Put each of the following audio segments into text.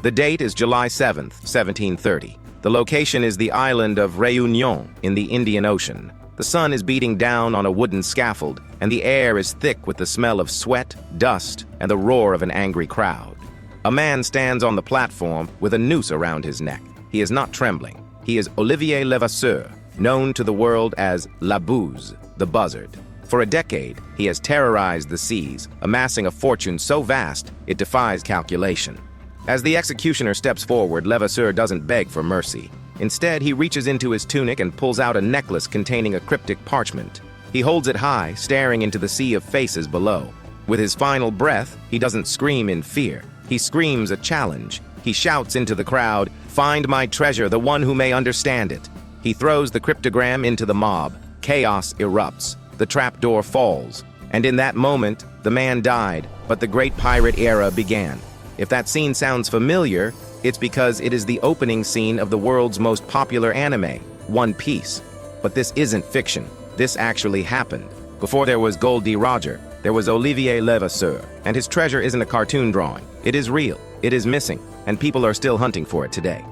The date is July 7th, 1730. The location is the island of Réunion in the Indian Ocean. The sun is beating down on a wooden scaffold, and the air is thick with the smell of sweat, dust, and the roar of an angry crowd. A man stands on the platform with a noose around his neck. He is not trembling. He is Olivier Levasseur, known to the world as La Buse, the buzzard. For a decade, he has terrorized the seas, amassing a fortune so vast it defies calculation. As the executioner steps forward, Levasseur doesn't beg for mercy. Instead, he reaches into his tunic and pulls out a necklace containing a cryptic parchment. He holds it high, staring into the sea of faces below. With his final breath, he doesn't scream in fear. He screams a challenge. He shouts into the crowd, "Find my treasure, the one who may understand it." He throws the cryptogram into the mob. Chaos erupts. The trapdoor falls. And in that moment, the man died, but the great pirate era began. If that scene sounds familiar, it's because it is the opening scene of the world's most popular anime, One Piece. But this isn't fiction. This actually happened. Before there was Goldie Roger, there was Olivier Levasseur, and his treasure isn't a cartoon drawing. It is real, it is missing, and people are still hunting for it today.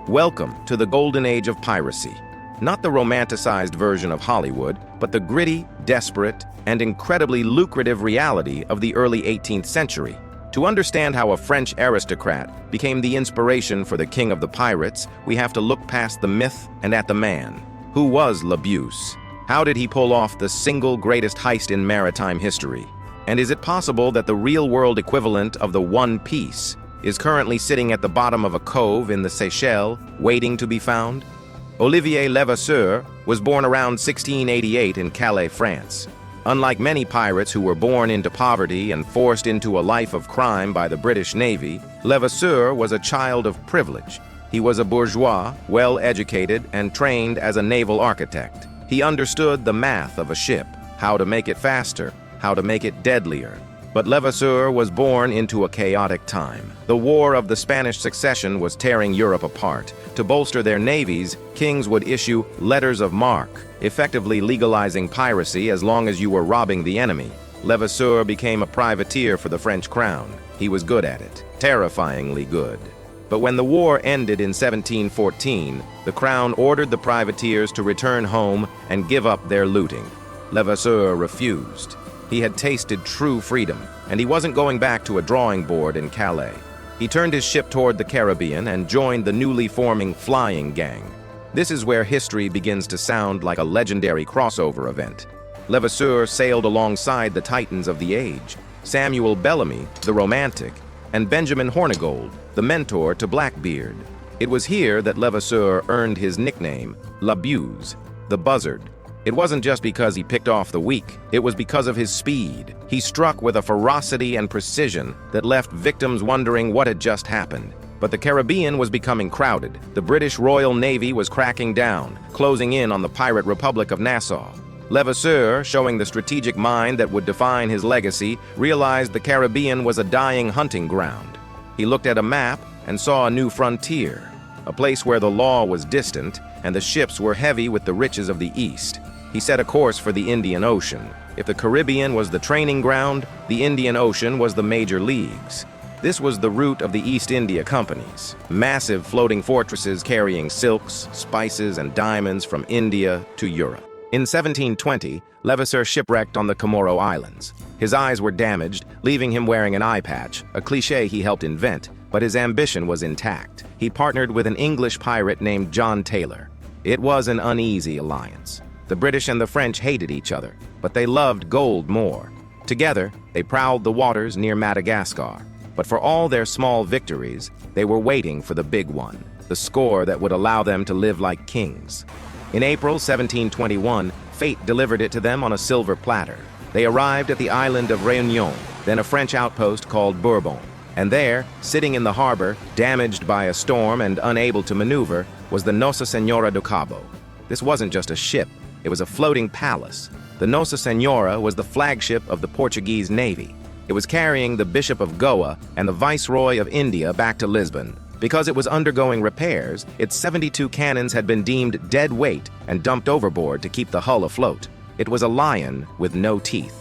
Welcome to the Golden Age of Piracy. Not the romanticized version of Hollywood, but the gritty, desperate, and incredibly lucrative reality of the early 18th century. To understand how a French aristocrat became the inspiration for the king of the pirates, we have to look past the myth and at the man. Who was La Buse? How did he pull off the single greatest heist in maritime history? And is it possible that the real-world equivalent of the One Piece is currently sitting at the bottom of a cove in the Seychelles, waiting to be found? Olivier Levasseur was born around 1688 in Calais, France. Unlike many pirates who were born into poverty and forced into a life of crime by the British Navy, Levasseur was a child of privilege. He was a bourgeois, well-educated, and trained as a naval architect. He understood the math of a ship, how to make it faster, how to make it deadlier. But Levasseur was born into a chaotic time. The War of the Spanish Succession was tearing Europe apart. To bolster their navies, kings would issue letters of marque, effectively legalizing piracy as long as you were robbing the enemy. Levasseur became a privateer for the French crown. He was good at it, terrifyingly good. But when the war ended in 1714, the crown ordered the privateers to return home and give up their looting. Levasseur refused. He had tasted true freedom, and he wasn't going back to a drawing board in Calais. He turned his ship toward the Caribbean and joined the newly forming Flying Gang. This is where history begins to sound like a legendary crossover event. Levasseur sailed alongside the titans of the age, Samuel Bellamy, the romantic, and Benjamin Hornigold, the mentor to Blackbeard. It was here that Levasseur earned his nickname, La Buse, the buzzard. It wasn't just because he picked off the weak, it was because of his speed. He struck with a ferocity and precision that left victims wondering what had just happened. But the Caribbean was becoming crowded. The British Royal Navy was cracking down, closing in on the Pirate Republic of Nassau. Levasseur, showing the strategic mind that would define his legacy, realized the Caribbean was a dying hunting ground. He looked at a map and saw a new frontier, a place where the law was distant and the ships were heavy with the riches of the East. He set a course for the Indian Ocean. If the Caribbean was the training ground, the Indian Ocean was the major leagues. This was the route of the East India Companies, massive floating fortresses carrying silks, spices, and diamonds from India to Europe. In 1720, Levasseur shipwrecked on the Comoro Islands. His eyes were damaged, leaving him wearing an eye patch, a cliché he helped invent, but his ambition was intact. He partnered with an English pirate named John Taylor. It was an uneasy alliance. The British and the French hated each other, but they loved gold more. Together, they prowled the waters near Madagascar. But for all their small victories, they were waiting for the big one, the score that would allow them to live like kings. In April 1721, fate delivered it to them on a silver platter. They arrived at the island of Réunion, then a French outpost called Bourbon. And there, sitting in the harbor, damaged by a storm and unable to maneuver, was the Nossa Senhora do Cabo. This wasn't just a ship. It was a floating palace. The Nossa Senhora was the flagship of the Portuguese Navy. It was carrying the Bishop of Goa and the Viceroy of India back to Lisbon. Because it was undergoing repairs, its 72 cannons had been deemed dead weight and dumped overboard to keep the hull afloat. It was a lion with no teeth.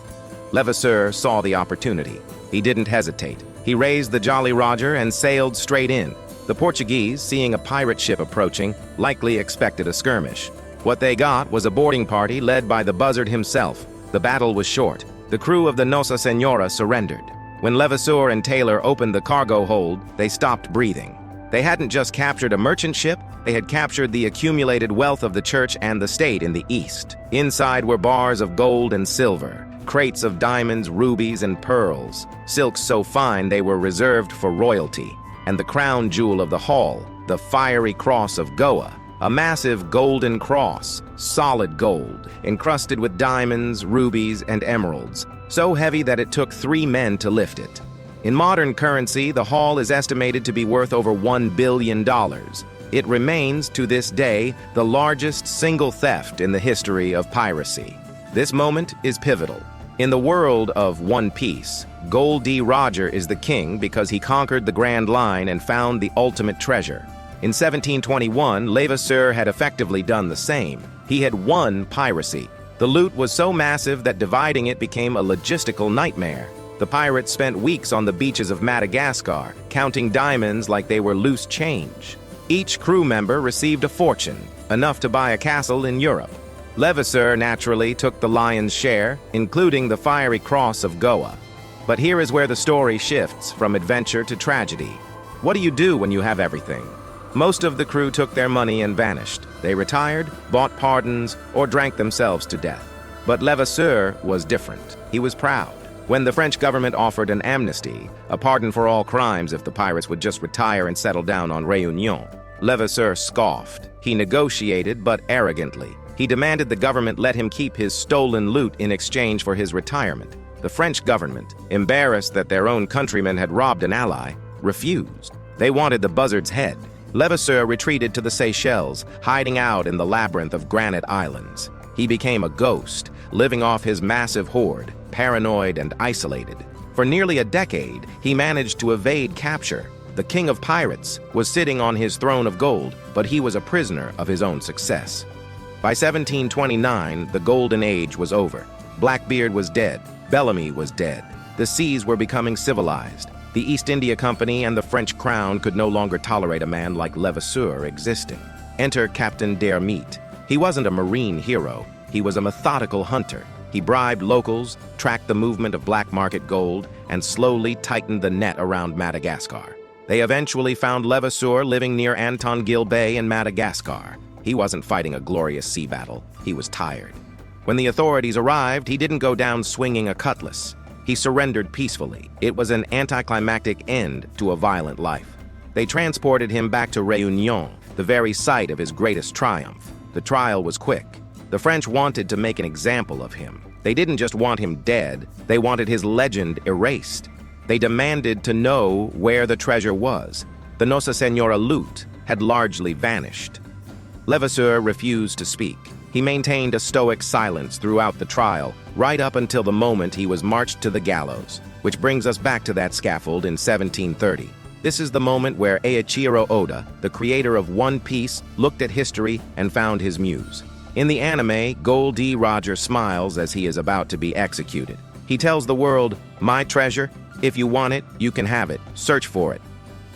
Levasseur saw the opportunity. He didn't hesitate. He raised the Jolly Roger and sailed straight in. The Portuguese, seeing a pirate ship approaching, likely expected a skirmish. What they got was a boarding party led by the buzzard himself. The battle was short. The crew of the Nossa Senhora surrendered. When Levasseur and Taylor opened the cargo hold, they stopped breathing. They hadn't just captured a merchant ship, they had captured the accumulated wealth of the church and the state in the east. Inside were bars of gold and silver, crates of diamonds, rubies, and pearls, silks so fine they were reserved for royalty, and the crown jewel of the hall, the fiery cross of Goa, a massive golden cross, solid gold, encrusted with diamonds, rubies, and emeralds, so heavy that it took 3 men to lift it. In modern currency, the hall is estimated to be worth over $1 billion. It remains, to this day, the largest single theft in the history of piracy. This moment is pivotal. In the world of One Piece, Gol D. Roger is the king because he conquered the Grand Line and found the ultimate treasure. In 1721, Levasseur had effectively done the same. He had won piracy. The loot was so massive that dividing it became a logistical nightmare. The pirates spent weeks on the beaches of Madagascar, counting diamonds like they were loose change. Each crew member received a fortune, enough to buy a castle in Europe. Levasseur naturally took the lion's share, including the fiery cross of Goa. But here is where the story shifts from adventure to tragedy. What do you do when you have everything? Most of the crew took their money and vanished. They retired, bought pardons, or drank themselves to death. But Levasseur was different. He was proud. When the French government offered an amnesty, a pardon for all crimes if the pirates would just retire and settle down on Réunion, Levasseur scoffed. He negotiated, but arrogantly. He demanded the government let him keep his stolen loot in exchange for his retirement. The French government, embarrassed that their own countrymen had robbed an ally, refused. They wanted the buzzard's head. Levasseur retreated to the Seychelles, hiding out in the labyrinth of granite islands. He became a ghost, living off his massive hoard, paranoid and isolated. For nearly a decade, he managed to evade capture. The king of pirates was sitting on his throne of gold, but he was a prisoner of his own success. By 1729, the Golden Age was over. Blackbeard was dead. Bellamy was dead. The seas were becoming civilized. The East India Company and the French crown could no longer tolerate a man like Levasseur existing. Enter Captain Dermite. He wasn't a marine hero. He was a methodical hunter. He bribed locals, tracked the movement of black market gold, and slowly tightened the net around Madagascar. They eventually found Levasseur living near Antongil Bay in Madagascar. He wasn't fighting a glorious sea battle. He was tired. When the authorities arrived, he didn't go down swinging a cutlass. He surrendered peacefully. It was an anticlimactic end to a violent life. They transported him back to Réunion, the very site of his greatest triumph. The trial was quick. The French wanted to make an example of him. They didn't just want him dead, they wanted his legend erased. They demanded to know where the treasure was. The Nossa Senhora loot had largely vanished. Levasseur refused to speak. He maintained a stoic silence throughout the trial, right up until the moment he was marched to the gallows, which brings us back to that scaffold in 1730. This is the moment where Eichiro Oda, the creator of One Piece, looked at history and found his muse. In the anime, Gol D. Roger smiles as he is about to be executed. He tells the world, "My treasure, if you want it, you can have it. Search for it."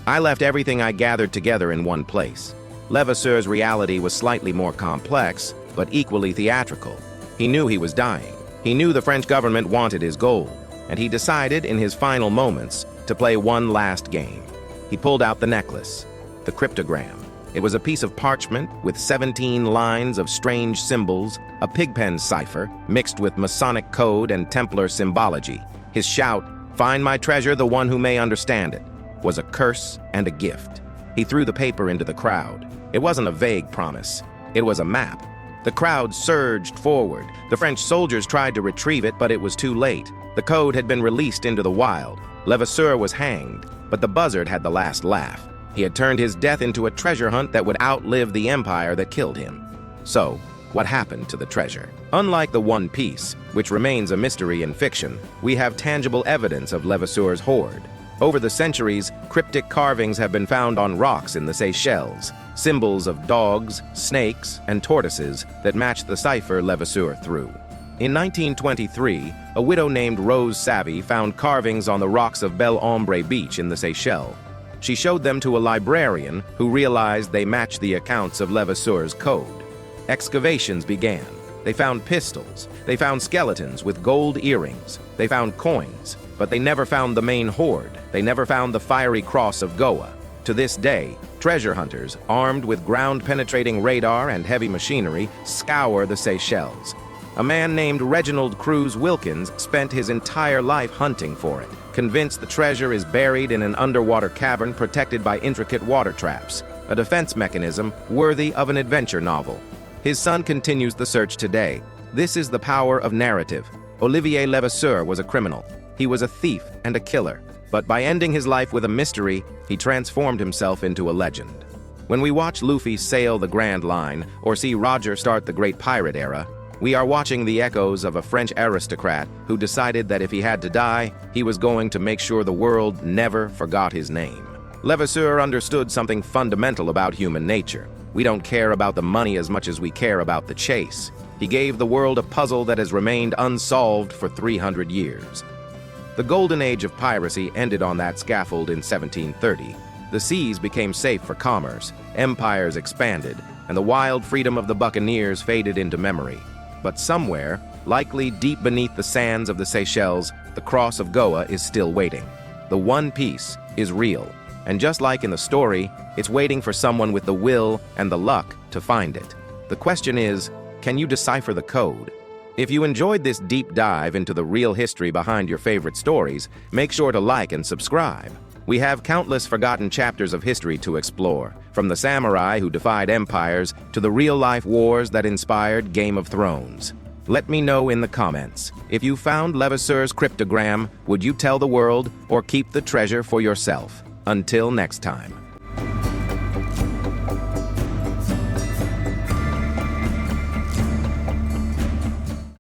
I left everything I gathered together in one place. Levasseur's reality was slightly more complex, but equally theatrical. He knew he was dying. He knew the French government wanted his gold, and he decided in his final moments to play one last game. He pulled out the necklace, the cryptogram. It was a piece of parchment with 17 lines of strange symbols, a pigpen cipher mixed with Masonic code and Templar symbology. His shout, "Find my treasure, the one who may understand it," was a curse and a gift. He threw the paper into the crowd. It wasn't a vague promise. It was a map. The crowd surged forward. The French soldiers tried to retrieve it, but it was too late. The code had been released into the wild. Levasseur was hanged, but the buzzard had the last laugh. He had turned his death into a treasure hunt that would outlive the empire that killed him. So, what happened to the treasure? Unlike the One Piece, which remains a mystery in fiction, we have tangible evidence of Levasseur's hoard. Over the centuries, cryptic carvings have been found on rocks in the Seychelles, symbols of dogs, snakes, and tortoises that match the cipher Levasseur threw. In 1923, a widow named Rose Savy found carvings on the rocks of Bel Ombre Beach in the Seychelles. She showed them to a librarian who realized they matched the accounts of Levasseur's code. Excavations began. They found pistols. They found skeletons with gold earrings. They found coins. But they never found the main hoard. They never found the fiery cross of Goa. To this day, treasure hunters, armed with ground-penetrating radar and heavy machinery, scour the Seychelles. A man named Reginald Cruz Wilkins spent his entire life hunting for it, convinced the treasure is buried in an underwater cavern protected by intricate water traps, a defense mechanism worthy of an adventure novel. His son continues the search today. This is the power of narrative. Olivier Levasseur was a criminal. He was a thief and a killer. But by ending his life with a mystery, he transformed himself into a legend. When we watch Luffy sail the Grand Line or see Roger start the Great Pirate Era, we are watching the echoes of a French aristocrat who decided that if he had to die, he was going to make sure the world never forgot his name. Levasseur understood something fundamental about human nature. We don't care about the money as much as we care about the chase. He gave the world a puzzle that has remained unsolved for 300 years. The Golden Age of Piracy ended on that scaffold in 1730. The seas became safe for commerce, empires expanded, and the wild freedom of the buccaneers faded into memory. But somewhere, likely deep beneath the sands of the Seychelles, the cross of Goa is still waiting. The One Piece is real, and just like in the story, it's waiting for someone with the will and the luck to find it. The question is, can you decipher the code? If you enjoyed this deep dive into the real history behind your favorite stories, make sure to like and subscribe. We have countless forgotten chapters of history to explore, from the samurai who defied empires to the real-life wars that inspired Game of Thrones. Let me know in the comments. If you found Levasseur's cryptogram, would you tell the world or keep the treasure for yourself? Until next time.